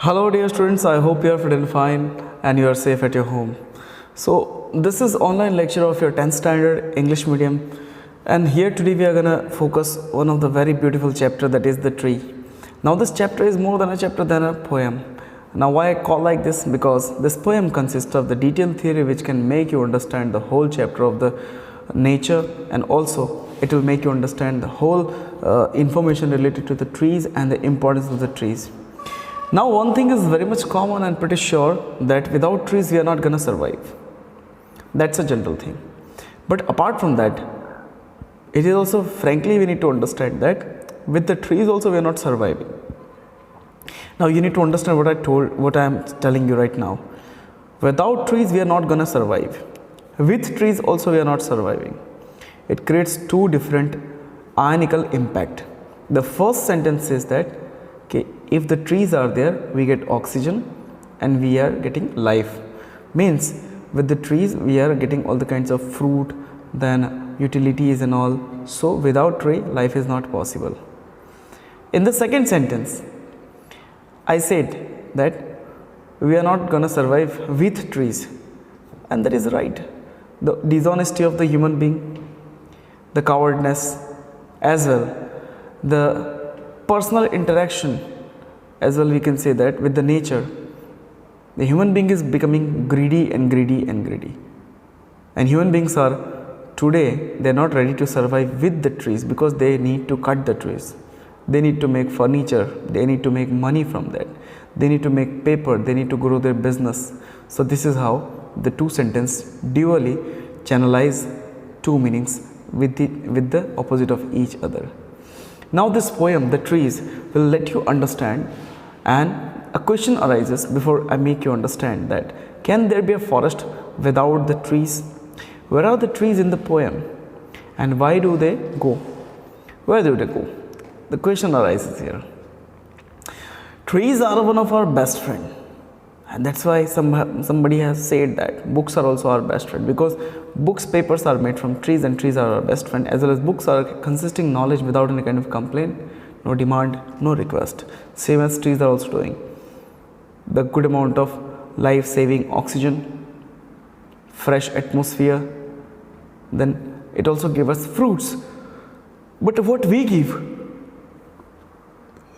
Hello, dear students. I hope you are fit and fine and you are safe at your home. So, this is online lecture of your 10th standard English medium, and here today we are gonna focus one of the very beautiful chapter, that is the tree. Now, this chapter is more than a chapter than a poem. Now, why I call like this? Because this poem consists of the detailed theory which can make you understand the whole chapter of the nature, and also it will make you understand the whole information related to the trees and the importance of the trees. Now, one thing is very much common and pretty sure, that without trees we are not going to survive. That's a general thing. But apart from that, it is also, frankly, we need to understand that with the trees also we are not surviving. Now, you need to understand what I am telling you right now. Without trees we are not going to survive. With trees also we are not surviving. It creates two different ionical impact. The first sentence says that, okay, if the trees are there, we get oxygen and we are getting life. Means with the trees we are getting all the kinds of fruit, then utilities and all. So without tree life is not possible. In the second sentence I said that we are not gonna survive with trees, and that is right. The dishonesty of the human being, the cowardness, as well the personal interaction, as well we can say that with the nature, the human being is becoming greedy and greedy and greedy. And human beings are today, they are not ready to survive with the trees, because they need to cut the trees. They need to make furniture, they need to make money from that. They need to make paper, they need to grow their business. So this is how the two sentences dually channelize two meanings with the opposite of each other. Now this poem, The Trees, will let you understand, and a question arises before I make you understand that, can there be a forest without the trees? Where are the trees in the poem, and why do they go? Where do they go? The question arises here. Trees are one of our best friend, and that's why somebody has said that books are also our best friend, because books, papers are made from trees, and trees are our best friend, as well as books are consisting knowledge without any kind of complaint, no demand, no request. Same as trees are also doing. The good amount of life-saving oxygen, fresh atmosphere, then it also gives us fruits. But what we give?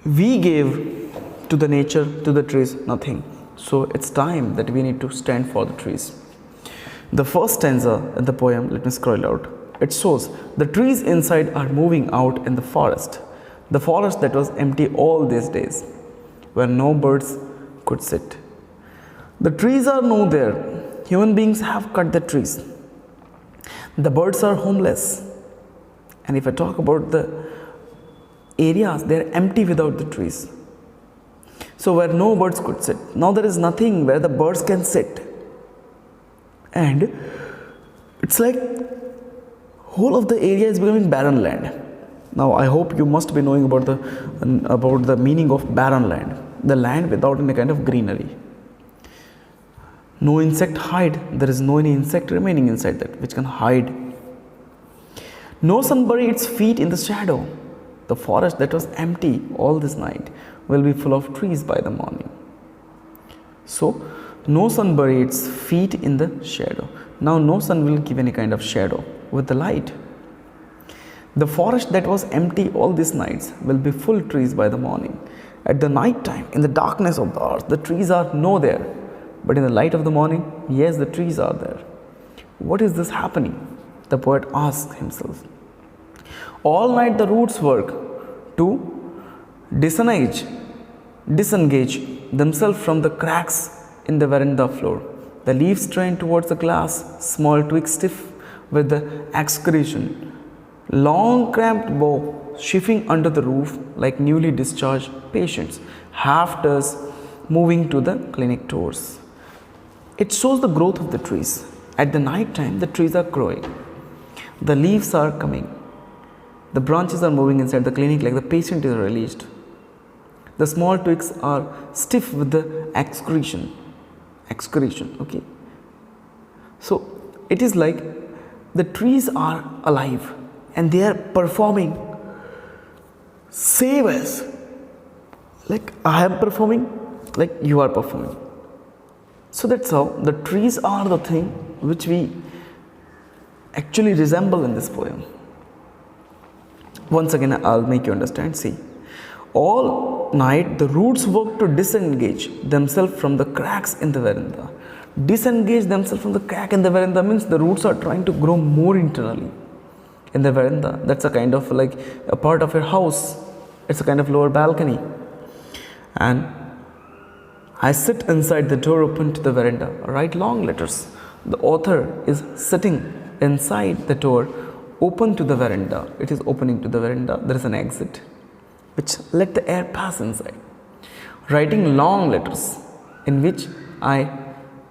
We gave to the nature, to the trees, nothing. So it's time that we need to stand for the trees. The first stanza in the poem, let me scroll out. It shows the trees inside are moving out in the forest that was empty all these days, where no birds could sit. The trees are no there. Human beings have cut the trees. The birds are homeless. And if I talk about the areas, they are empty without the trees. So where no birds could sit, now there is nothing where the birds can sit. And it's like whole of the area is becoming barren land. Now I hope you must be knowing about the meaning of barren land, the land without any kind of greenery. No insect hide, there is no any insect remaining inside that which can hide. No sun bury its feet in the shadow. The forest that was empty all this night will be full of trees by the morning. So no sun bury its feet in the shadow. Now no sun will give any kind of shadow with the light. The forest that was empty all these nights will be full trees by the morning. At the night time, in the darkness of the earth, the trees are no there. But in the light of the morning, yes, the trees are there. What is this happening? The poet asks himself. All night the roots work to disengage themselves from the cracks in the veranda floor. The leaves strain towards the glass, small twigs stiff with the excretion. Long cramped bough shifting under the roof like newly discharged patients, hafters moving to the clinic doors. It shows the growth of the trees. At the night time, the trees are growing. The leaves are coming. The branches are moving inside the clinic like the patient is released. The small twigs are stiff with the excretion, okay. So it is like the trees are alive and they are performing same as like I am performing, like you are performing. So that's how the trees are the thing which we actually resemble in this poem. Once again, I'll make you understand. See, all night the roots work to disengage themselves from the cracks in the veranda. Disengage themselves from the crack in the veranda means the roots are trying to grow more internally in the veranda. That's a kind of like a part of your house. It's a kind of lower balcony. And I sit inside the door open to the veranda. Write long letters. The author is sitting inside the door open to the veranda. It is opening to the veranda. There is an exit which let the air pass inside. Writing long letters in which I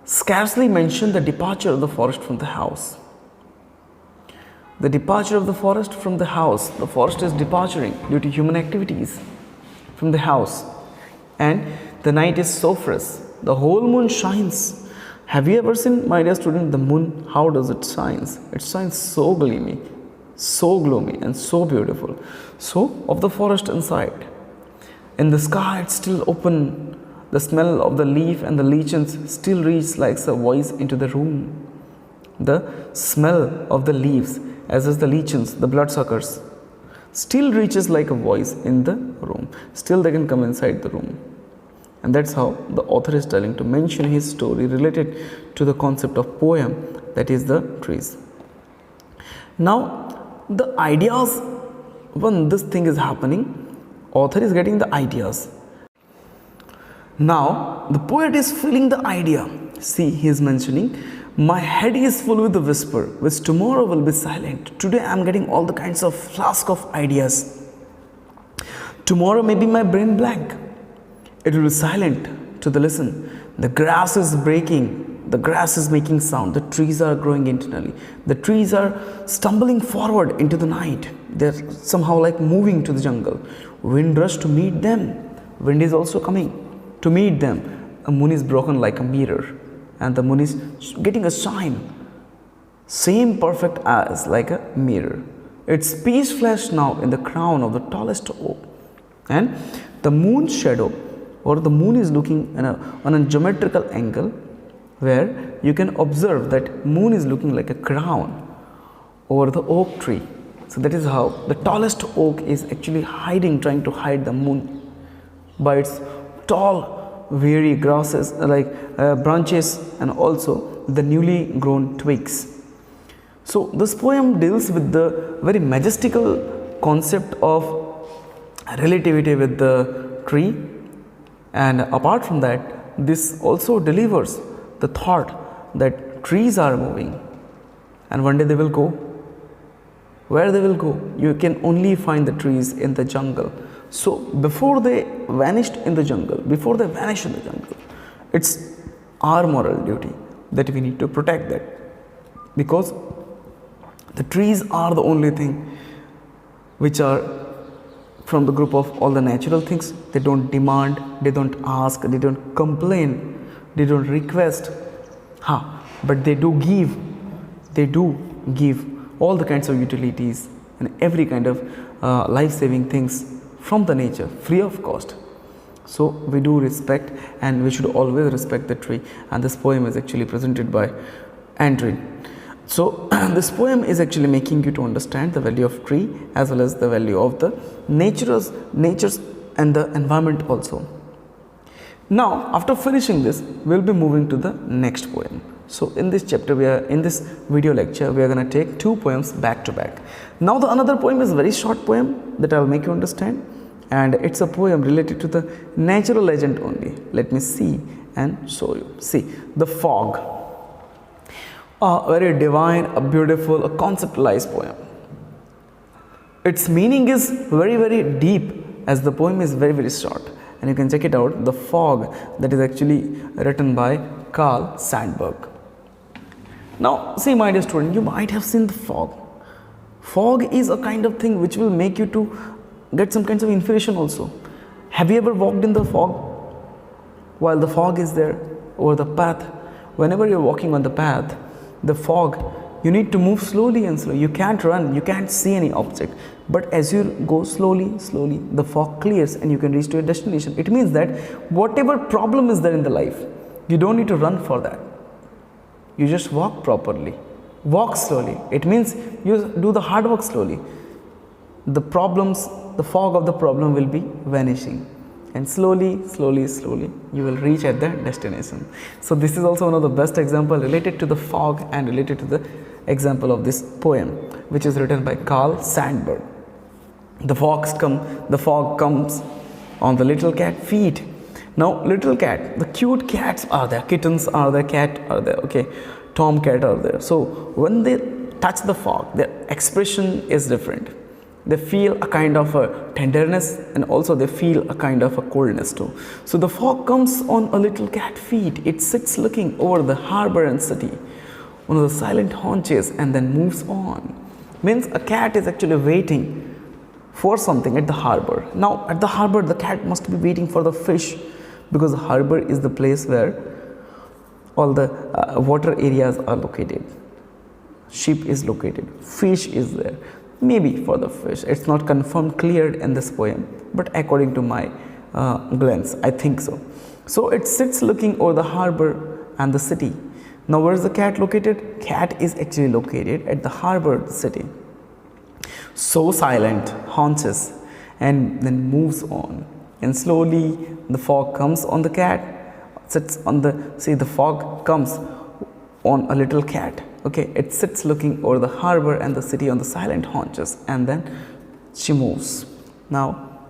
scarcely mention the departure of the forest from the house. The departure of the forest from the house. The forest is departing due to human activities from the house. And the night is so fresh. The whole moon shines. Have you ever seen, my dear student, the moon? How does it shine? It shines so gleamy, so gloomy and so beautiful. So of the forest inside. In the sky it's still open. The smell of the leaf and the lichens still reaches like a voice into the room. The smell of the leaves, as is the lichens, the bloodsuckers, still reaches like a voice in the room. Still they can come inside the room. And that's how the author is telling to mention his story related to the concept of poem, that is the trees. Now the ideas, when this thing is happening, author is getting the ideas. Now the poet is feeling the idea. See, he is mentioning, my head is full with the whisper, which tomorrow will be silent. Today I am getting all the kinds of flask of ideas. Tomorrow may be my brain blank. It will be silent to the listen. The grass is breaking. The grass is making sound. The trees are growing internally. The trees are stumbling forward into the night. They're somehow like moving to the jungle. Wind rushed to meet them. Wind is also coming to meet them. A moon is broken like a mirror. And the moon is getting a shine. Same perfect as like a mirror. Its piece flashed now in the crown of the tallest oak. And the moon's shadow, or the moon is looking on a geometrical angle where you can observe that moon is looking like a crown over the oak tree. So that is how the tallest oak is actually hiding, trying to hide the moon by its tall, weary grasses like branches and also the newly grown twigs. So this poem deals with the very majestical concept of relativity with the tree, and apart from that, this also delivers the thought that trees are moving and one day they will go. Where they will go? You can only find the trees in the jungle. So before they vanished in the jungle, before they vanish in the jungle, it's our moral duty that we need to protect that, because the trees are the only thing which are from the group of all the natural things. They don't demand, they don't ask, they don't complain, they don't request, but they do give all the kinds of utilities and every kind of life-saving things from the nature free of cost. So we do respect, and we should always respect the tree. And this poem is actually presented by Andrin. So this poem is actually making you to understand the value of tree as well as the value of the natures and the environment also. Now after finishing this, we will be moving to the next poem. So in this chapter, in this video lecture, we are going to take two poems back to back. Now the another poem is a very short poem that I will make you understand, and it's a poem related to the natural legend only. Let me see and show you. See, the fog. A very divine, a beautiful, a conceptualized poem. Its meaning is very, very deep, as the poem is very, very short. And you can check it out, The Fog, that is actually written by Carl Sandburg. Now, see, my dear student, you might have seen the fog. Fog is a kind of thing which will make you to get some kinds of inspiration also. Have you ever walked in the fog? While the fog is there over the path, whenever you're walking on the path, the fog, you need to move slowly and slowly. You can't run, you can't see any object, But as you go slowly, slowly, the fog clears and you can reach to your destination. It means that whatever problem is there in the life, you don't need to run for that. You just walk properly, walk slowly. It means you do the hard work slowly. The problems, the fog of the problem will be vanishing, and slowly, slowly, slowly you will reach at the destination. So this is also one of the best example related to the fog and related to the example of this poem, which is written by Carl Sandburg. The fog comes on the little cat feet. Now little cat, the cute cats are there, kittens are there, cat are there, okay, tomcat are there. So when they touch the fog, their expression is different. They feel a kind of a tenderness, and also they feel a kind of a coldness too. So the fog comes on a little cat feet. It sits looking over the harbor and city, one of the silent haunches, and then moves on. Means a cat is actually waiting for something at the harbor. Now at the harbor, the cat must be waiting for the fish, because the harbor is the place where all the water areas are located. Ship is located, fish is there. Maybe for the fish, it's not confirmed cleared in this poem, but according to my glance, I think so. So it sits looking over the harbor and the city. Now where is the cat located? Cat is actually located at the harbor, the city. So silent, haunches, and then moves on. And slowly the fog comes on the cat, sits on the fog comes on a little cat. Okay, it sits looking over the harbor and the city on the silent haunches, and then she moves. Now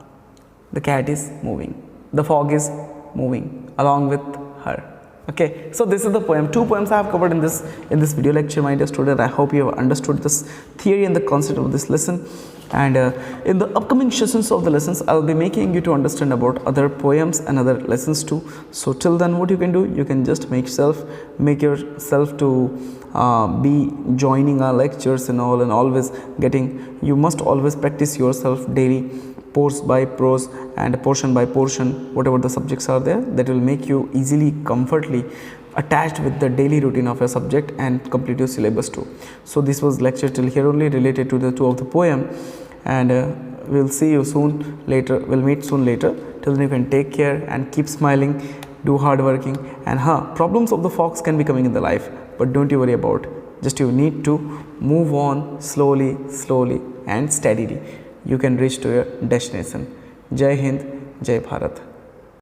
the cat is moving, the fog is moving along with her. Okay, so this is the poem. Two poems I have covered in this video lecture, my dear student. I hope you have understood this theory and the concept of this lesson. And in the upcoming sessions of the lessons, I will be making you to understand about other poems and other lessons too. So till then, what you can do, you can just make yourself to be joining our lectures and all, and always you must always practice yourself daily, prose by prose and portion by portion, whatever the subjects are there, that will make you easily, comfortably attached with the daily routine of your subject and complete your syllabus too. So this was lecture till here only related to the two of the poem, and we'll see you soon later. We'll meet soon later. Till then, you can take care and keep smiling, do hard working, and problems of the fox can be coming in the life, but don't you worry about. Just you need to move on slowly, slowly and steadily. You can reach to your destination. Jai Hind, Jai Bharat.